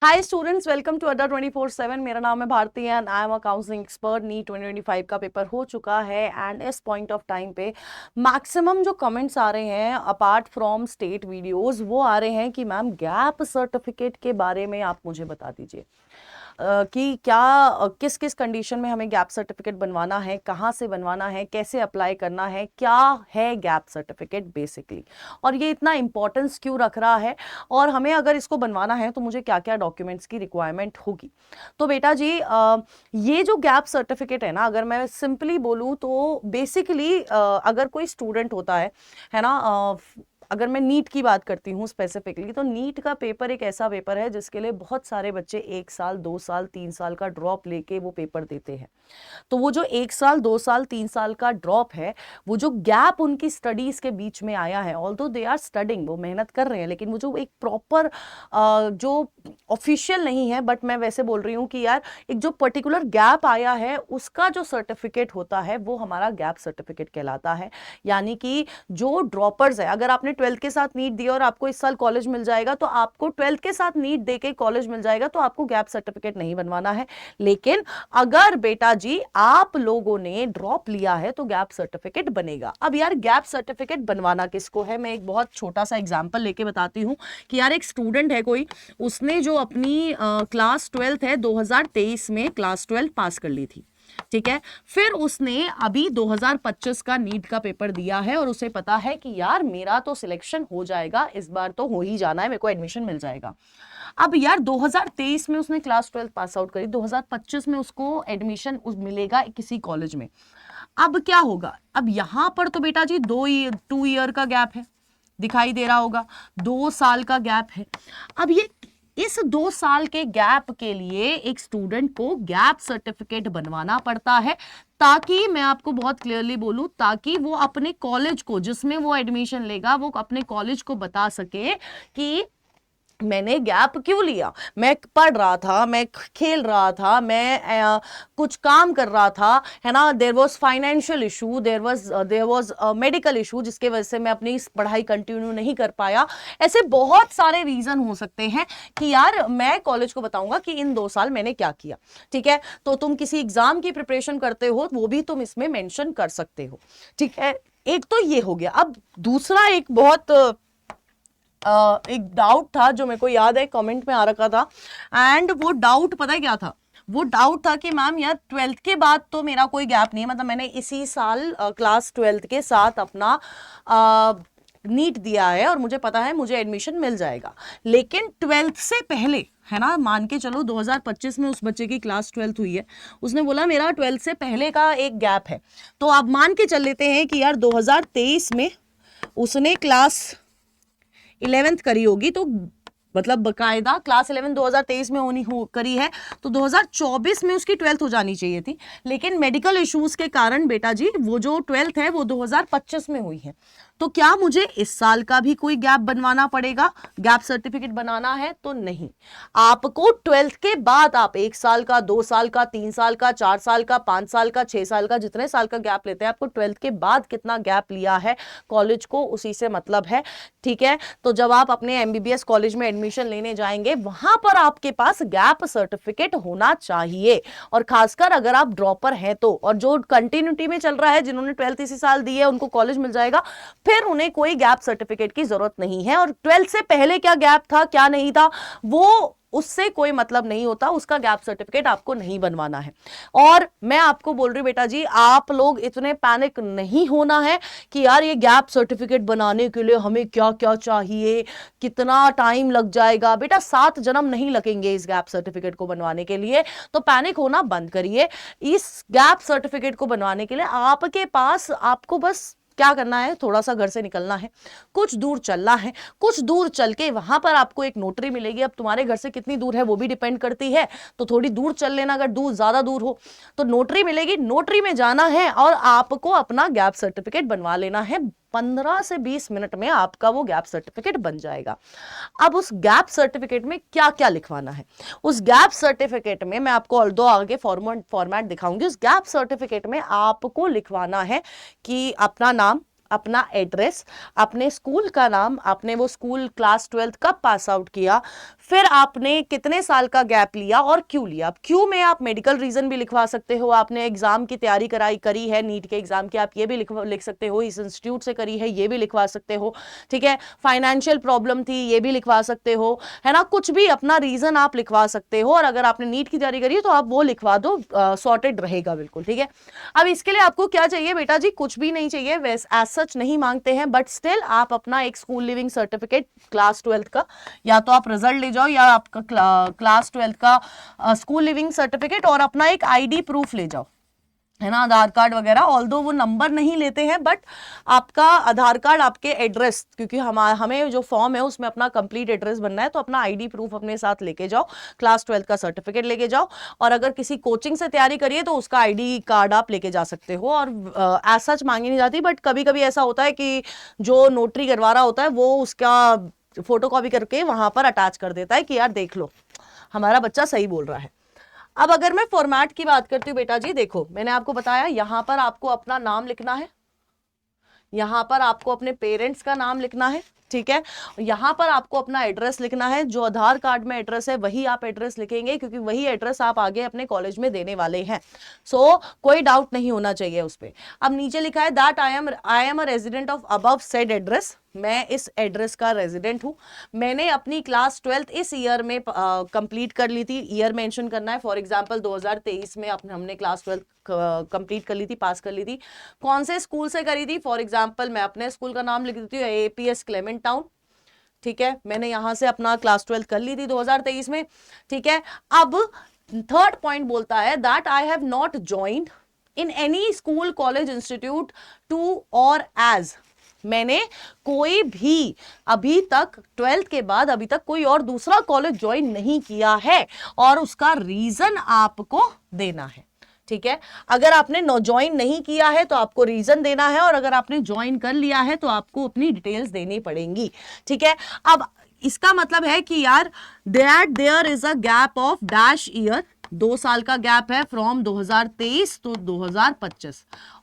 Hi students, welcome to अड्डा 24/7। मेरा नाम है Bharti and I am a counselling expert. NEET 2025 का पेपर हो चुका है एंड इस पॉइंट ऑफ टाइम पे मैक्सिमम जो कमेंट्स आ रहे हैं अपार्ट फ्रॉम स्टेट वीडियोस वो आ रहे हैं कि मैम गैप सर्टिफिकेट के बारे में आप मुझे बता दीजिए कि क्या किस किस कंडीशन में हमें गैप सर्टिफिकेट बनवाना है, कहाँ से बनवाना है, कैसे अप्लाई करना है, क्या है गैप सर्टिफिकेट बेसिकली, और ये इतना इंपॉर्टेंस क्यों रख रहा है, और हमें अगर इसको बनवाना है तो मुझे क्या क्या डॉक्यूमेंट्स की रिक्वायरमेंट होगी। तो बेटा जी ये जो गैप सर्टिफिकेट है ना, अगर मैं सिंपली बोलूँ तो बेसिकली अगर कोई स्टूडेंट होता है ना, अगर मैं नीट की बात करती हूँ स्पेसिफिकली, तो नीट का पेपर एक ऐसा पेपर है जिसके लिए बहुत सारे बच्चे 1 साल 2 साल 3 साल का ड्रॉप लेके वो पेपर देते हैं। तो वो जो 1 साल 2 साल 3 साल का ड्रॉप है, वो जो गैप उनकी स्टडीज के बीच में आया है, ऑल्दो दे आर स्टडिंग, वो मेहनत कर रहे हैं, लेकिन वो जो एक प्रॉपर जो ऑफिशियल नहीं है, बट मैं वैसे बोल रही हूँ कि यार एक जो पर्टिकुलर गैप आया है उसका जो सर्टिफिकेट होता है वो हमारा गैप सर्टिफिकेट कहलाता है। यानी कि जो ड्रॉपर्स है, अगर आपने 12th के साथ नीट दिया और आपको इस साल कॉलेज मिल जाएगा, तो आपको 12th के साथ नीट देके कॉलेज मिल जाएगा, तो आपको गैप सर्टिफिकेट नहीं बनवाना है। लेकिन अगर बेटा जी आप लोगों ने ड्रॉप लिया है तो गैप सर्टिफिकेट बनेगा। अब यार गैप सर्टिफिकेट बनवाना किसको है, मैं एक बहुत छोटा सा एग्जांपल लेके बताती हूँ कि यार एक स्टूडेंट है कोई, उसने जो अपनी क्लास 12th है 2023 में क्लास 12 पास कर ली थी, ठीक है। फिर उसने अभी 2025 का नीट का पेपर दिया है और उसे पता है कि यार मेरा तो सिलेक्शन हो जाएगा, इस बार तो हो ही जाना है, मेरे को एडमिशन मिल जाएगा। अब यार 2023 में उसने क्लास 12 पास आउट करी, 2025 में उसको एडमिशन मिलेगा किसी कॉलेज में। अब क्या होगा, अब यहां पर तो बेटा जी 2 ईयर का गैप है, दिखाई दे रहा होगा, 2 साल का गैप है। अब ये इस 2 साल के गैप के लिए एक स्टूडेंट को गैप सर्टिफिकेट बनवाना पड़ता है, ताकि मैं आपको बहुत क्लियरली बोलूं, ताकि वो अपने कॉलेज को जिसमें वो एडमिशन लेगा वो अपने कॉलेज को बता सके कि मैंने गैप क्यों लिया, मैं पढ़ रहा था, मैं खेल रहा था, मैं कुछ काम कर रहा था, है ना। There was financial issue, there was medical issue जिसके वजह से मैं अपनी पढ़ाई कंटिन्यू नहीं कर पाया। ऐसे बहुत सारे रीजन हो सकते हैं कि यार मैं कॉलेज को बताऊंगा कि इन 2 साल मैंने क्या किया, ठीक है। तो तुम किसी एग्जाम की प्रिपरेशन करते हो वो भी तुम इसमें मेंशन कर सकते हो, ठीक है। एक तो ये हो गया। अब दूसरा एक बहुत एक डाउट था जो मेरे को याद है कमेंट में आ रखा था, एंड वो डाउट पता है क्या था, वो डाउट था कि मैम यार 12th के बाद तो मेरा कोई गैप नहीं है, मतलब मैंने इसी साल क्लास 12th के साथ अपना नीट दिया है और मुझे पता है मुझे एडमिशन मिल जाएगा, लेकिन 12th से पहले, है ना, मान के चलो 2025 में उस बच्चे की क्लास 12th हुई है, उसने बोला मेरा 12th से पहले का एक गैप है। तो आप मान के चल लेते हैं कि यार 2023 में उसने क्लास 11th करी होगी, तो मतलब बकायदा क्लास 11 2023 में होनी करी है, तो 2024 में उसकी 12th हो जानी चाहिए थी, लेकिन मेडिकल इश्यूज के कारण बेटा जी वो जो 12th है वो 2025 में हुई है। तो क्या मुझे इस साल का भी कोई गैप बनवाना पड़ेगा, गैप सर्टिफिकेट बनाना है? तो नहीं, आपको 12th के बाद आप 1 साल का, 2 साल का, 3 साल का, 4 साल का, 5 साल का, 6 साल का, जितने साल का गैप लेते हैं, आपको 12th के बाद कितना गैप लिया है कॉलेज को उसी से मतलब है, ठीक है। तो जब आप अपने एमबीबीएस कॉलेज में एडमिशन लेने जाएंगे वहां पर आपके पास गैप सर्टिफिकेट होना चाहिए, और खासकर अगर आप ड्रॉपर हैं तो, और जो कंटिन्यूटी में चल रहा है, जिन्होंने 12th इसी साल दी है उनको कॉलेज मिल जाएगा, फिर उन्हें कोई गैप सर्टिफिकेट की जरूरत नहीं है। और 12th से पहले क्या गैप था क्या नहीं था वो उससे कोई मतलब नहीं होता, उसका गैप सर्टिफिकेट आपको नहीं बनवाना है। और मैं आपको बोल रही हूं बेटा जी, आप लोग इतने पैनिक नहीं होना है कि यार ये गैप सर्टिफिकेट बनाने के लिए हमें क्या क्या चाहिए, कितना टाइम लग जाएगा। बेटा 7 जन्म नहीं लगेंगे इस गैप सर्टिफिकेट को बनवाने के लिए, तो पैनिक होना बंद करिए। इस गैप सर्टिफिकेट को बनवाने के लिए आपके पास, आपको बस क्या करना है, थोड़ा सा घर से निकलना है, कुछ दूर चलना है, कुछ दूर चल के वहां पर आपको एक नोटरी मिलेगी। अब तुम्हारे घर से कितनी दूर है वो भी डिपेंड करती है, तो थोड़ी दूर चल लेना, अगर दूर ज्यादा दूर हो तो नोटरी मिलेगी, नोटरी में जाना है और आपको अपना गैप सर्टिफिकेट बनवा लेना है। 15 से 20 मिनट में आपका वो गैप सर्टिफिकेट बन जाएगा। अब उस गैप सर्टिफिकेट में क्या क्या लिखवाना है, उस गैप सर्टिफिकेट में मैं आपको ऑल्दो आगे फॉर्मेट दिखाऊंगी। उस गैप सर्टिफिकेट में आपको लिखवाना है कि अपना नाम, अपना एड्रेस, अपने स्कूल का नाम, आपने वो स्कूल क्लास 12th कब पास आउट किया, फिर आपने कितने साल का गैप लिया और क्यों लिया। क्यों में आप मेडिकल रीजन भी लिखवा सकते हो, आपने एग्जाम की तैयारी करी है नीट के एग्जाम की, आप ये भी लिख सकते हो, इस इंस्टीट्यूट से करी है ये भी लिखवा सकते हो, ठीक है। फाइनेंशियल प्रॉब्लम थी ये भी लिखवा सकते हो, है ना, कुछ भी अपना रीजन आप लिखवा सकते हो। और अगर आपने नीट की तैयारी करी है तो आप वो लिखवा दो, सॉर्टेड रहेगा बिल्कुल, ठीक है। अब इसके लिए आपको क्या चाहिए बेटा जी, कुछ भी नहीं चाहिए, वैसे एज सच नहीं मांगते हैं, बट स्टिल आप अपना एक school leaving certificate class 12th का, या तो आप रिजल्ट ले जाओ या आपका क्लास 12th का स्कूल लिविंग सर्टिफिकेट और अपना एक आईडी प्रूफ ले जाओ, है ना, आधार कार्ड वगैरह। ऑल्दो वो नंबर नहीं लेते हैं, बट आपका आधार कार्ड, आपके एड्रेस, क्योंकि हमें जो फॉर्म है उसमें अपना कंप्लीट एड्रेस बनना है, तो अपना आईडी प्रूफ अपने साथ लेके जाओ, क्लास 12th का सर्टिफिकेट लेके जाओ। और अगर किसी कोचिंग से तैयारी करिए तो उसका आईडी कार्ड आप लेके जा सकते हो। और एज सच मांगी नहीं जाती, बट कभी कभी ऐसा होता है कि जो नोटरी करवा रहा होता है वो उसका फोटो कॉपी करके वहां पर अटैच कर देता है कि यार देख लो हमारा बच्चा सही बोल रहा है। अब अगर मैं फॉर्मेट की बात करती हूँ बेटा जी, देखो मैंने आपको बताया यहां पर आपको अपना नाम लिखना है, यहां पर आपको अपने पेरेंट्स का नाम लिखना है, ठीक है। यहां पर आपको अपना एड्रेस लिखना है, जो आधार कार्ड में एड्रेस है वही आप एड्रेस लिखेंगे, क्योंकि वही एड्रेस आप आगे अपने कॉलेज में देने वाले हैं। सो कोई डाउट नहीं होना चाहिए उस पर। अब नीचे लिखा है that I am a resident of above said address, मैं इस एड्रेस का रेजिडेंट हूं। मैंने अपनी क्लास 12th इस ईयर में कंप्लीट कर ली थी, ईयर मेंशन करना है। फॉर एग्जांपल 2023 में हमने क्लास 12th कंप्लीट कर ली थी, पास कर ली थी। कौन से स्कूल से करी थी, फॉर एग्जांपल मैं अपने स्कूल का नाम लिख देती हूँ, APS क्लेमेंट टाउन, ठीक है। मैंने यहां से अपना क्लास 12th कर ली थी 2023 में, ठीक है। अब थर्ड पॉइंट बोलता है that I have not joined in any school college institute to और एज, मैंने कोई भी अभी तक 12th के बाद अभी तक कोई और दूसरा कॉलेज ज्वाइन नहीं किया है, और उसका रीजन आपको देना है, ठीक है। अगर आपने ज्वाइन नहीं किया है तो आपको रीजन देना है, और अगर आपने ज्वाइन कर लिया है तो आपको अपनी डिटेल्स देनी पड़ेंगी, ठीक है। अब इसका मतलब है कि यार there is a gap of dash year, 2 साल का गैप है फ्रॉम 2023 तो 2025,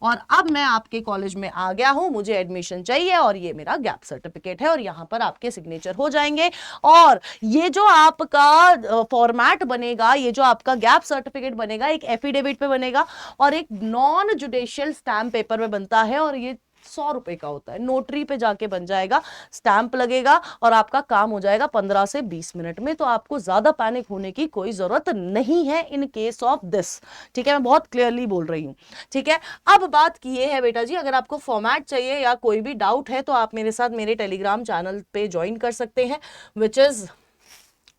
और अब मैं आपके कॉलेज में आ गया हूं, मुझे एडमिशन चाहिए और ये मेरा गैप सर्टिफिकेट है, और यहां पर आपके सिग्नेचर हो जाएंगे। और ये जो आपका फॉर्मेट बनेगा, ये जो आपका गैप सर्टिफिकेट बनेगा, एक एफिडेविट पे बनेगा और एक नॉन जुडिशियल स्टैम्प पेपर में बनता है, और ये 100 रुपए का होता है, नोटरी पे जाके बन जाएगा, स्टैंप लगेगा और आपका काम हो जाएगा 15 से 20 मिनट में। तो आपको ज्यादा पैनिक होने की कोई जरूरत नहीं है इन केस ऑफ दिस, ठीक है। मैं बहुत क्लियरली बोल रही हूं, ठीक है। अब बात की ये है बेटा जी, अगर आपको फॉर्मेट चाहिए या कोई भी डाउट है तो आप मेरे साथ मेरे टेलीग्राम चैनल पे ज्वाइन कर सकते हैं, विच इज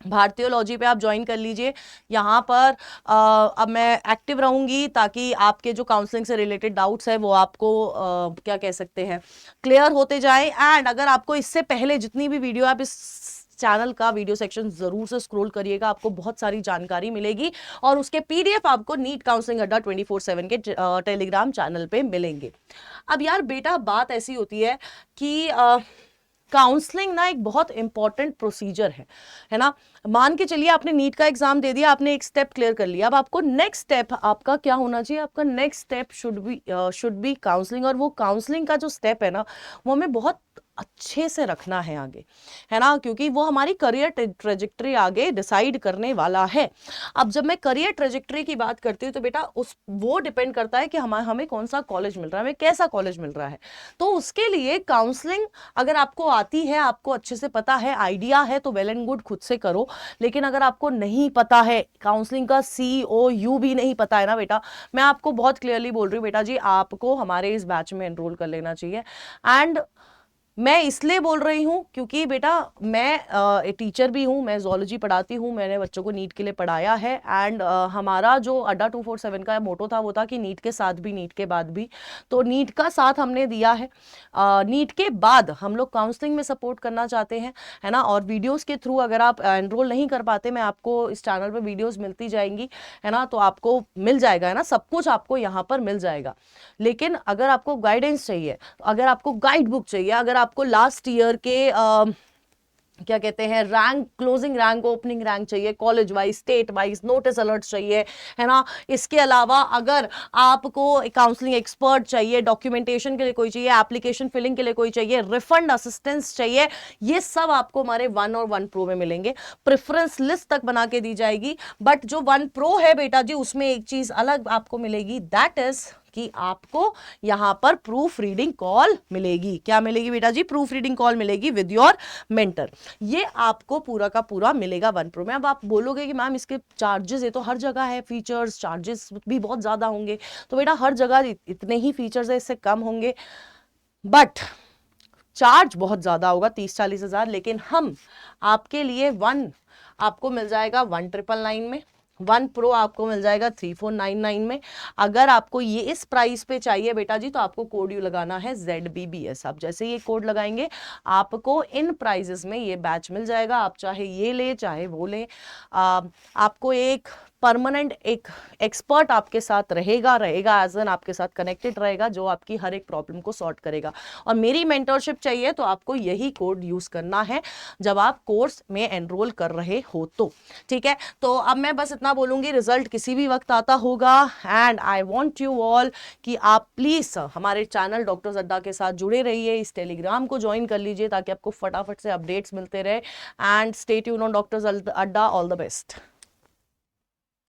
भारतीयोलॉजी पे आप ज्वाइन कर लीजिए। यहाँ पर अब मैं एक्टिव रहूंगी ताकि आपके जो काउंसलिंग से रिलेटेड डाउट्स है वो आपको क्या कह सकते हैं क्लियर होते जाए। एंड अगर आपको इससे पहले जितनी भी वीडियो, आप इस चैनल का वीडियो सेक्शन जरूर से स्क्रॉल करिएगा, आपको बहुत सारी जानकारी मिलेगी, और उसके PDF आपको नीट काउंसलिंग अड्डा 24/7 के टेलीग्राम चैनल पे मिलेंगे। अब यार बेटा बात ऐसी होती है कि काउंसलिंग ना एक बहुत इंपॉर्टेंट प्रोसीजर है ना। मान के चलिए आपने नीट का एग्जाम दे दिया, आपने एक स्टेप क्लियर कर लिया, अब आपको नेक्स्ट स्टेप आपका क्या होना चाहिए, आपका next step should be counselling. और वो काउंसलिंग का जो स्टेप है ना, वो हमें बहुत अच्छे से रखना है आगे, है ना, क्योंकि वो हमारी करियर ट्रेजेक्टरी आगे डिसाइड करने वाला है। अब जब मैं करियर ट्रेजेक्टरी की बात करती हूँ तो बेटा वो डिपेंड करता है कि हमें कौन सा कॉलेज मिल रहा है, हमें कैसा कॉलेज मिल रहा है। तो उसके लिए काउंसलिंग अगर आपको आती है, आपको अच्छे से पता है, आइडिया है, तो वेल एंड गुड, खुद से करो। लेकिन अगर आपको नहीं पता है, काउंसलिंग का COU भी नहीं पता है ना बेटा, मैं आपको बहुत क्लियरली बोल रही हूँ बेटा जी, आपको हमारे इस बैच में एनरोल कर लेना चाहिए। एंड मैं इसलिए बोल रही हूँ क्योंकि बेटा मैं टीचर भी हूँ, मैं ज़ूलॉजी पढ़ाती हूँ, मैंने बच्चों को नीट के लिए पढ़ाया है। एंड हमारा जो अड्डा 247 का मोटो था वो था कि नीट के साथ भी, नीट के बाद भी, तो नीट का साथ हमने दिया है। नीट के बाद हम लोग काउंसलिंग में सपोर्ट करना चाहते हैं, है ना। और वीडियोज़ के थ्रू अगर आप एनरोल नहीं कर पाते, मैं आपको इस चैनल पर वीडियोज़ मिलती जाएंगी, है ना, तो आपको मिल जाएगा, है ना, सब कुछ आपको यहाँ पर मिल जाएगा। लेकिन अगर आपको गाइडेंस चाहिए, अगर आपको गाइड बुक चाहिए, अगर आपको लास्ट ईयर के क्या कहते हैं, rank, closing rank, opening rank चाहिए, college wise, state wise, notice alert चाहिए, है ना। इसके अलावा अगर आपको काउंसलिंग एक्सपर्ट चाहिए, डॉक्यूमेंटेशन के लिए कोई चाहिए, एप्लीकेशन फिलिंग के लिए कोई चाहिए, रिफंड असिस्टेंस चाहिए, ये सब आपको हमारे वन और वन प्रो में मिलेंगे। प्रेफरेंस लिस्ट तक बना के दी जाएगी। बट जो वन प्रो है बेटा जी, उसमें एक चीज अलग आपको मिलेगी, दैट इज कि आपको यहां पर प्रूफ रीडिंग कॉल मिलेगी। क्या मिलेगी बेटा जी? प्रूफ रीडिंग कॉल मिलेगी विद योर मेंटर। ये आपको पूरा का पूरा मिलेगा वन प्रो में। अब आप बोलोगे कि मैम इसके चार्जेस, ये तो हर जगह है, फीचर्स चार्जेस भी बहुत ज्यादा होंगे। तो बेटा हर जगह इतने ही फीचर्स है, इससे कम होंगे, बट चार्ज बहुत ज्यादा होगा, 30-40 हजार। लेकिन हम आपके लिए आपको मिल जाएगा 1999 में, वन प्रो आपको मिल जाएगा 3499 में। अगर आपको ये इस प्राइस पे चाहिए बेटा जी, तो आपको कोड यू लगाना है ZBBS। आप जैसे ये कोड लगाएंगे, आपको इन प्राइजेस में ये बैच मिल जाएगा। आप चाहे ये ले चाहे वो ले, आपको एक परमानेंट एक एक्सपर्ट आपके साथ रहेगा एज एन आपके साथ कनेक्टेड रहेगा, जो आपकी हर एक प्रॉब्लम को सॉर्ट करेगा। और मेरी मेंटरशिप चाहिए तो आपको यही कोड यूज करना है जब आप कोर्स में एनरोल कर रहे हो तो, ठीक है। तो अब मैं बस इतना बोलूंगी, रिजल्ट किसी भी वक्त आता होगा, and I want you all कि आप प्लीज हमारे चैनल डॉक्टर्स अड्डा के साथ जुड़े रहिए, इस टेलीग्राम को ज्वाइन कर लीजिए ताकि आपको फटाफट से अपडेट्स मिलते रहे। And stay tuned on doctors Adda. All the best.